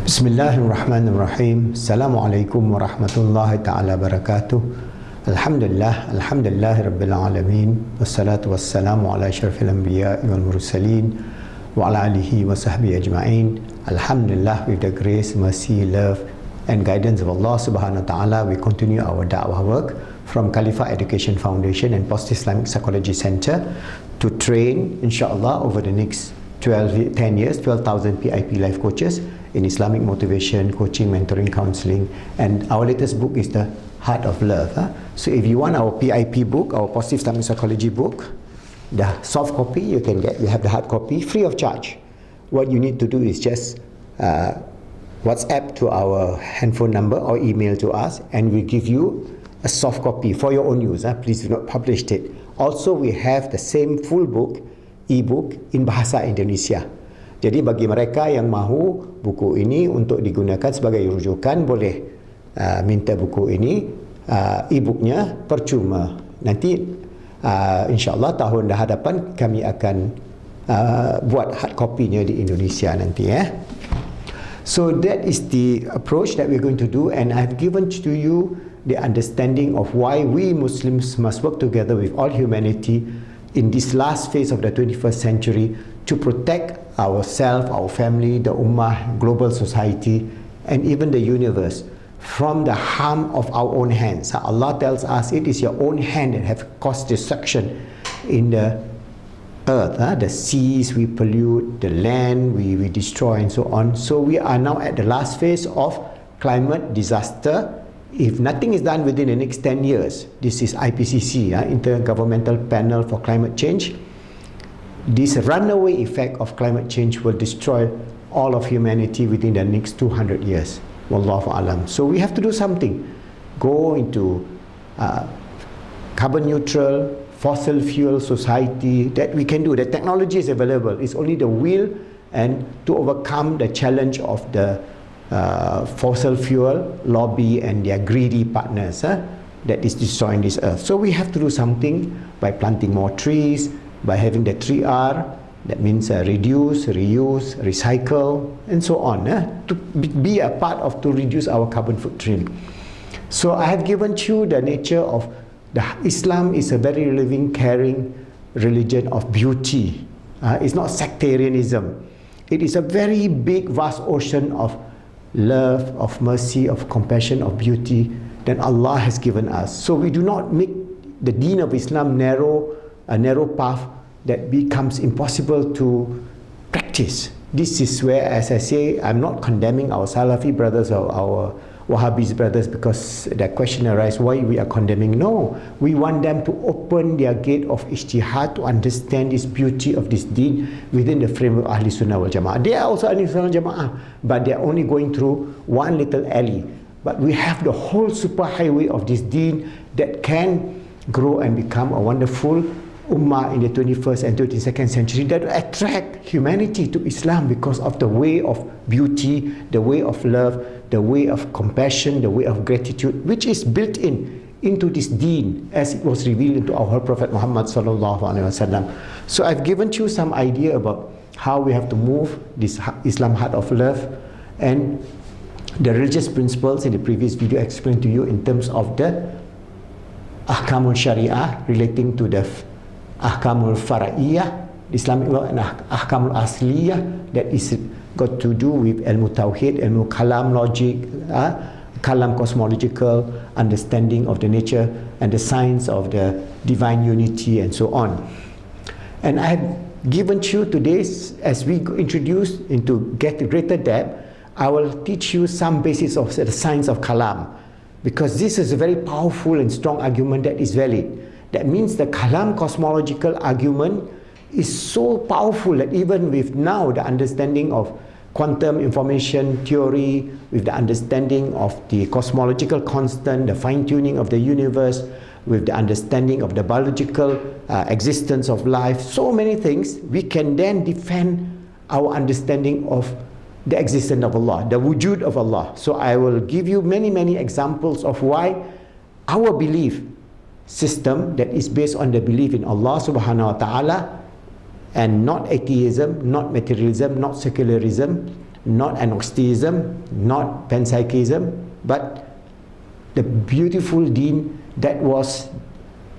Bismillahirrahmanirrahim. Assalamualaikum warahmatullahi ta'ala barakatuh. Alhamdulillah rabbil alamin. Wassalatu wassalamu ala asyrafil anbiya wal mursalin wa ala alihi wa sahbihi ajma'in. Alhamdulillah, with the grace, mercy, love and guidance of Allah subhanahu wa ta'ala, we continue our da'wah work from Khalifa Education Foundation and Post Islamic Psychology Center to train, insyaAllah, over the next 10 years, 12,000 PIP life coaches in Islamic motivation, coaching, mentoring, counseling. And our latest book is The Heart of Love. So if you want our PIP book, our Positive Islamic Psychology book, the soft copy you can get, we have the hard copy free of charge. What you need to do is just WhatsApp to our handphone number or email to us, and we give you a soft copy for your own use. Please do not publish it. Also, we have the same full book, e-book in bahasa Indonesia. Jadi bagi mereka yang mahu buku ini untuk digunakan sebagai rujukan, boleh minta buku ini, e-booknya percuma. Nanti insyaAllah tahun hadapan kami akan buat hard copy-nya di Indonesia nanti. So that is the approach that we're going to do, and I've given to you the understanding of why we Muslims must work together with all humanity in this last phase of the 21st century to protect ourselves, our family, the ummah, global society, and even the universe from the harm of our own hands. Allah tells us it is your own hand that have caused destruction in the earth. The seas we pollute, the land we destroy, and so on. So we are now at the last phase of climate disaster. If nothing is done within the next 10 years, this is IPCC, Intergovernmental Panel for Climate Change, this runaway effect of climate change will destroy all of humanity within the next 200 years. Wallahu alam. So we have to do something. Go into carbon neutral, fossil fuel society. That we can do. The technology is available. It's only the will and to overcome the challenge of the fossil fuel lobby and their greedy partners that is destroying this earth. So we have to do something by planting more trees, by having the 3R, that means reduce, reuse, recycle, and so on, to be a part of to reduce our carbon footprint. So I have given you the nature of Islam is a very living, caring religion of beauty. It's not sectarianism. It is a very big, vast ocean of love, of mercy, of compassion, of beauty that Allah has given us. So we do not make the deen of Islam a narrow path that becomes impossible to practice. This is where, as I say, I'm not condemning our Salafi brothers or our Wahhabis brothers because the question arises why we are condemning. No, we want them to open their gate of ijtihad to understand this beauty of this deen within the framework of Ahli Sunnah wal Jama'ah. They are also Ahli Sunnah wal Jama'ah, but they are only going through one little alley. But we have the whole super highway of this deen that can grow and become a wonderful ummah in the 21st and 22nd century that will attract humanity to Islam because of the way of beauty, the way of love, the way of compassion, the way of gratitude, which is built into this deen as it was revealed into our Prophet Muhammad sallallahu alaihi wasallam. So I've given you some idea about how we have to move this Islam heart of love, and the religious principles in the previous video I explained to you in terms of the ahkamul syariah relating to the ahkamul fara'iyah, Islamic law, and ahkamul asliyah, that is got to do with ilmu tawhid, ilmu kalam logic, kalam cosmological understanding of the nature and the science of the divine unity, and so on. And I have given you today, as we introduce into get greater depth, I will teach you some basis of the science of kalam, because this is a very powerful and strong argument that is valid. That means the kalam cosmological argument is so powerful that even with now the understanding of quantum information theory, with the understanding of the cosmological constant, the fine-tuning of the universe, with the understanding of the biological existence of life, so many things, we can then defend our understanding of the existence of Allah, the wujud of Allah. So I will give you many examples of why our belief system that is based on the belief in Allah subhanahu wa ta'ala and not atheism, not materialism, not secularism, not agnosticism, not panpsychism, but the beautiful deen that was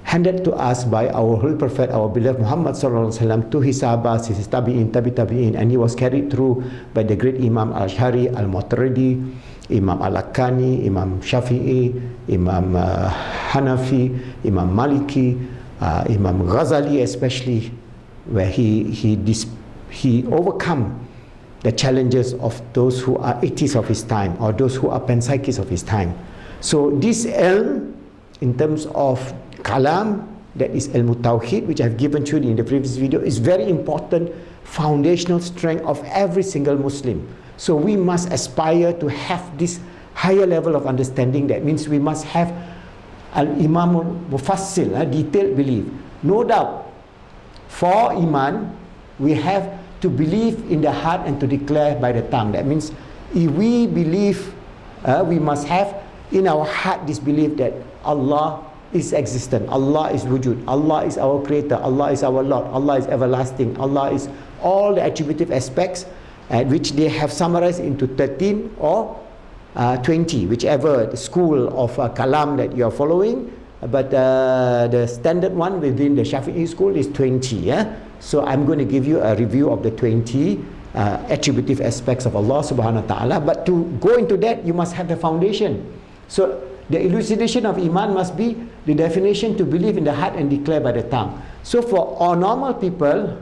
handed to us by our Holy Prophet, our beloved Muhammad sallallahu alaihi wasallam, to his sahabas, his tabi'in, tabi'in, and he was carried through by the great Imam Al-Ash'ari, Al-Maturidi, Imam Al-Akani, Imam Shafi'i, Imam Hanafi, Imam Maliki, Imam Ghazali especially, where he overcome the challenges of those who are atheists of his time or those who are panpsychists of his time. So this ilm, in terms of kalam, that is ilmu tawhid, which I've given to you in the previous video, is very important foundational strength of every single Muslim. So we must aspire to have this higher level of understanding. That means we must have al-imam mufassil, detailed belief. No doubt, for Iman, we have to believe in the heart and to declare by the tongue. That means if we believe, we must have in our heart this belief that Allah is existent, Allah is wujud, Allah is our creator, Allah is our Lord, Allah is everlasting, Allah is all the attributive aspects, which they have summarized into 13 or 20, whichever the school of kalam that you are following, but the standard one within the Shafi'i school is 20. So I'm going to give you a review of the 20 attributive aspects of Allah subhanahu wa ta'ala. But to go into that, you must have the foundation. So the elucidation of Iman must be the definition to believe in the heart and declare by the tongue. So for all normal people,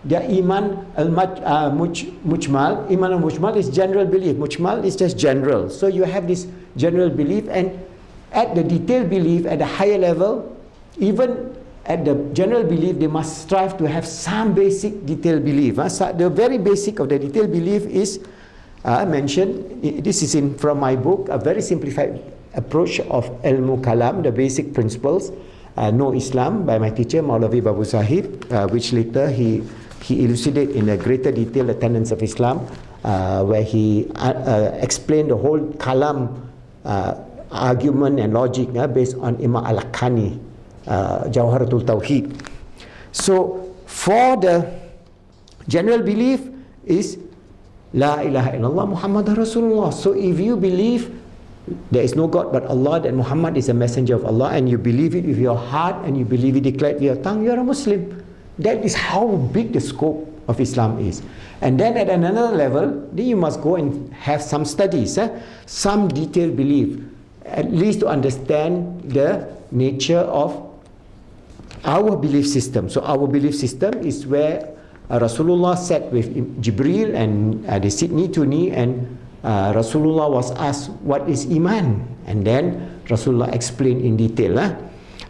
their Iman al-Mujmal, Iman al-Mujmal is general belief. Mujmal is just general. So you have this general belief, and at the detailed belief, at the higher level, even at the general belief, they must strive to have some basic detailed belief. So the very basic of the detailed belief is mentioned. This is from my book, a very simplified approach of ilmu kalam, the basic principles, No Islam, by my teacher Maulavi Babu Sahib, which later he elucidated in a greater detail the tenets of Islam, where he explained the whole kalam argument and logic based on Imam Al-Akani, Jawharatul Tawheed. So for the general belief is La ilaha illallah Muhammadur Rasulullah. So if you believe there is no God but Allah, that Muhammad is a messenger of Allah, and you believe it with your heart and you believe it declared with your tongue, you are a Muslim. That is how big the scope of Islam is. And then at another level, then you must go and have some studies, some detailed belief, at least to understand the nature of our belief system. So our belief system is where Rasulullah sat with Jibril, and they sit knee to knee, and Rasulullah was asked, what is Iman? And then Rasulullah explained in detail.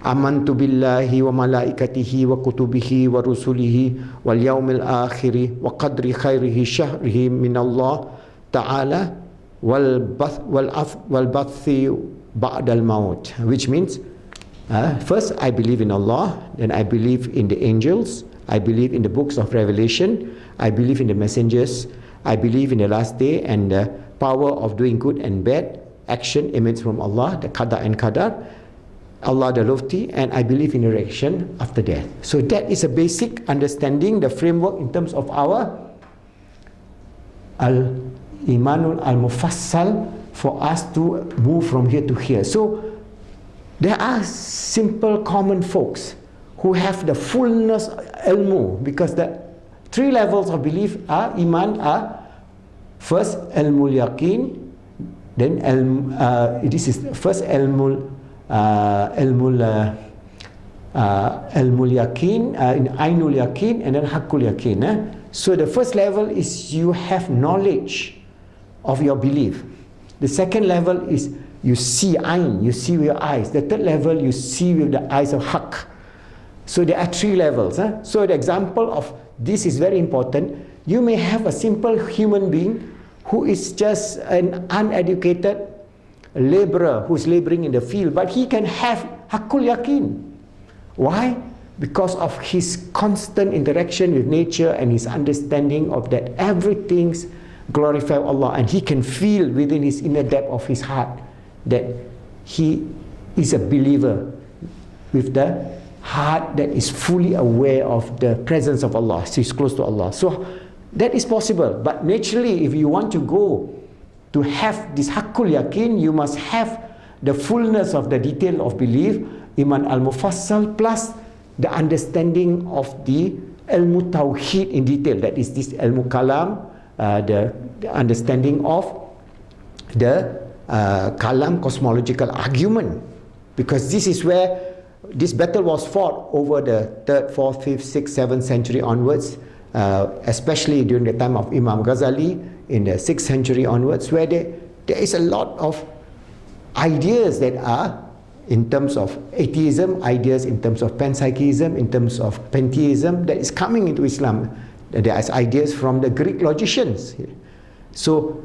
Amantu billahi wa malaikatihi wa kutubihi wa rusulihi wal yawmil akhiri wa qadri khairihi shahrihi min Allah ta'ala wal bathi ba'dal maut. Which means, first I believe in Allah, then I believe in the angels, I believe in the books of Revelation, I believe in the messengers, I believe in the last day and the power of doing good and bad action emanates from Allah, the qada and qadar, Allah the Lofty, and I believe in the resurrection after death. So that is a basic understanding, the framework in terms of our Al-Imanul Al-Mufassal, for us to move from here to here. So there are simple common folks who have the fullness ilmu, because the three levels of belief are Iman are first ilmul yaqeen, then this is first ilmul yaqeen, ainul yaqeen, and then haqqul yaqeen. So the first level is you have knowledge of your belief. The second level is you see ain, you see with your eyes. The third level you see with the eyes of haqq. So there are three levels. So the example of this is very important. You may have a simple human being who is just an uneducated laborer who's laboring in the field, but he can have haqqul yaqeen. Why? Because of his constant interaction with nature and his understanding of that everything's glorify Allah, and he can feel within his inner depth of his heart that he is a believer with the heart that is fully aware of the presence of Allah. So he's close to Allah. So That is possible. But naturally, if you want to go to have this haqqul yaqeen, you must have the fullness of the detail of belief, Iman al-Mufassal, plus the understanding of the ilmu tawheed in detail. That is this ilmu kalam, the understanding of the kalam cosmological argument. Because this is where this battle was fought over the 3rd, 4th, 5th, 6th, 7th century onwards, especially during the time of Imam Ghazali in the 6th century onwards, where there is a lot of ideas that are in terms of atheism, ideas in terms of panpsychism, in terms of pantheism that is coming into Islam. There are ideas from the Greek logicians. So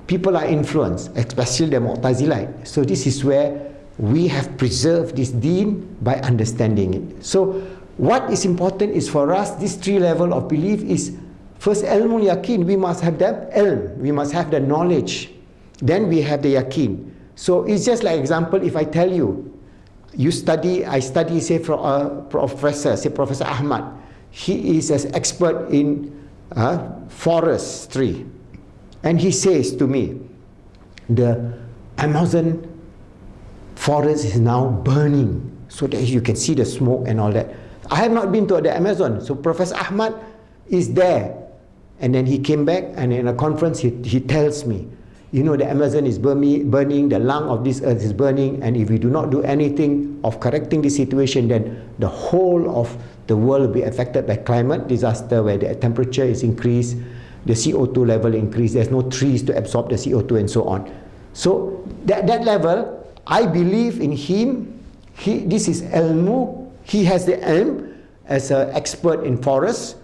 people are influenced, especially the Mu'tazilite. So this is where we have preserved this deen by understanding it. So what is important is for us, this 3 level of belief is first ilmul yaqeen. We must have the ilm, we must have the knowledge. Then we have the yaqeen. So it's just like example, if I tell you, I study, say, from a professor, say Professor Ahmad. He is an expert in forestry. And he says to me, the Amazon forest is now burning, so that you can see the smoke and all that. I have not been to the Amazon. So Professor Ahmad is there. And then he came back, and in a conference he tells me, you know, the Amazon is burning, the lung of this earth is burning, and if we do not do anything of correcting the situation, then the whole of the world will be affected by climate disaster, where the temperature is increased, the CO2 level increased, there's no trees to absorb the CO2 and so on. So that level, I believe in him. This is ilmu. He has the ilm as an expert in forest,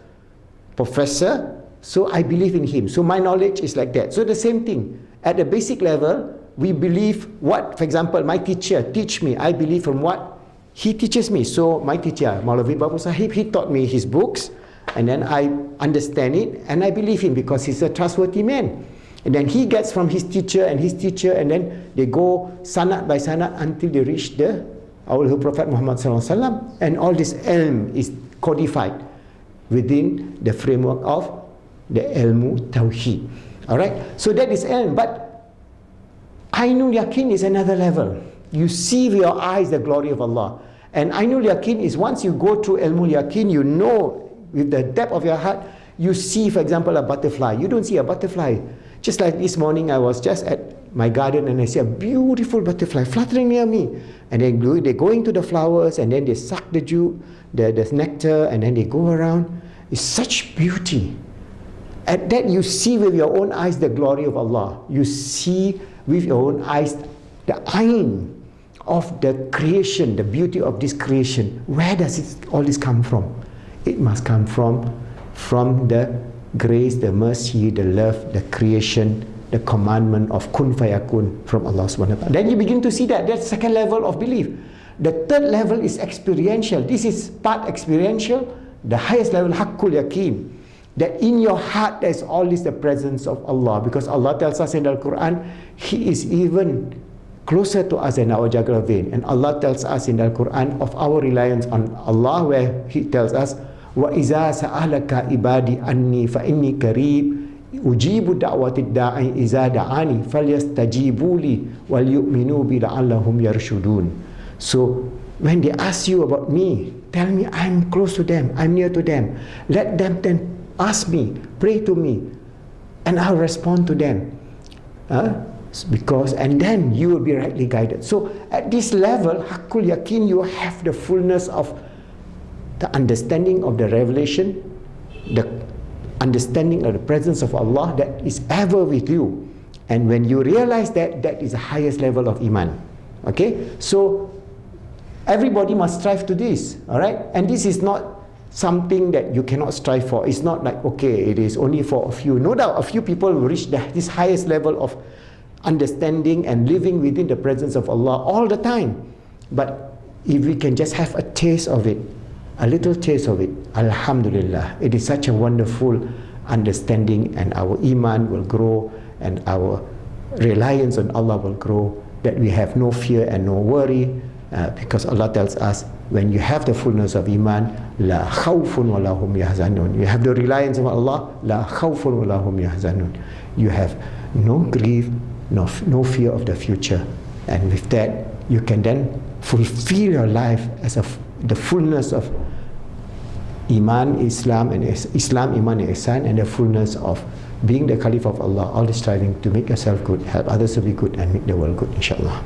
professor. So I believe in him. So my knowledge is like that. So the same thing. At the basic level, we believe what, for example, my teacher teach me. I believe from what he teaches me. So my teacher, Maulavi Babu Sahib, he taught me his books, and then I understand it, and I believe him because he's a trustworthy man. And then he gets from his teacher, and then they go sanad by sanad until they reach our Prophet Muhammad sallallahu alaihi wasallam, and all this ilm is codified within the framework of the ilmu tawheed. Alright, so that is ilm. But Ainul Yaqeen is another level. You see with your eyes the glory of Allah. And Ainul Yaqeen is once you go through Ilmul Yaqeen, you know with the depth of your heart, you see, for example, a butterfly. You don't see a butterfly. Just like this morning, I was just at my garden and I see a beautiful butterfly fluttering near me. And then they go into the flowers, and then they suck the juice, the nectar, and then they go around. It's such beauty. At that, you see with your own eyes the glory of Allah. You see with your own eyes the ayn of the creation, the beauty of this creation. Where does all this come from? It must come from the grace, the mercy, the love, the creation, the commandment of kun fayakun from Allah subhanahu wa ta'ala. Then you begin to see that. That's the second level of belief. The third level is experiential. This is part experiential. The highest level, haqqul yaqeen. That in your heart there is always the presence of Allah, because Allah tells us in the Quran, He is even closer to us than our jugular vein. And Allah tells us in the Quran of our reliance on Allah, where He tells us, وَإِذَا سَأَلَكَ إِبَادِي أَنِّي فَإِنِّي كَرِيبٌ أُجِيبُ دَعْوَةِ الدَّاعِ إِذَا دَعَانِي فَلْيَسْتَجِيبُوا لِي وَلْيُؤْمِنُوا بِي لَعَلَّهُمْ يَرْشُدُونَ. So when they ask you about me, tell me I'm close to them, I'm near to them. Let them then ask me, pray to me, and I'll respond to them. And then you will be rightly guided. So at this level, haqqul yaqeen, you have the fullness of the understanding of the revelation, the understanding of the presence of Allah that is ever with you. And when you realize that, that is the highest level of Iman. Okay? So everybody must strive to this. Alright? And this is not something that you cannot strive for. It's not like, okay, it is only for a few. No doubt a few people will reach this highest level of understanding and living within the presence of Allah all the time. But if we can just have a taste of it, a little taste of it, Alhamdulillah, it is such a wonderful understanding, and our Iman will grow, and our reliance on Allah will grow, that we have no fear and no worry because Allah tells us, when you have the fullness of Iman, la khawfun wa la hum yahzanun. You have the reliance of Allah, la khawfun wa la hum yahzanun. You have no grief, no fear of the future. And with that, you can then fulfill your life as the fullness of Iman, Islam, Iman, and Ihsan, and the fullness of being the Caliph of Allah, always striving to make yourself good, help others to be good, and make the world good, inshallah.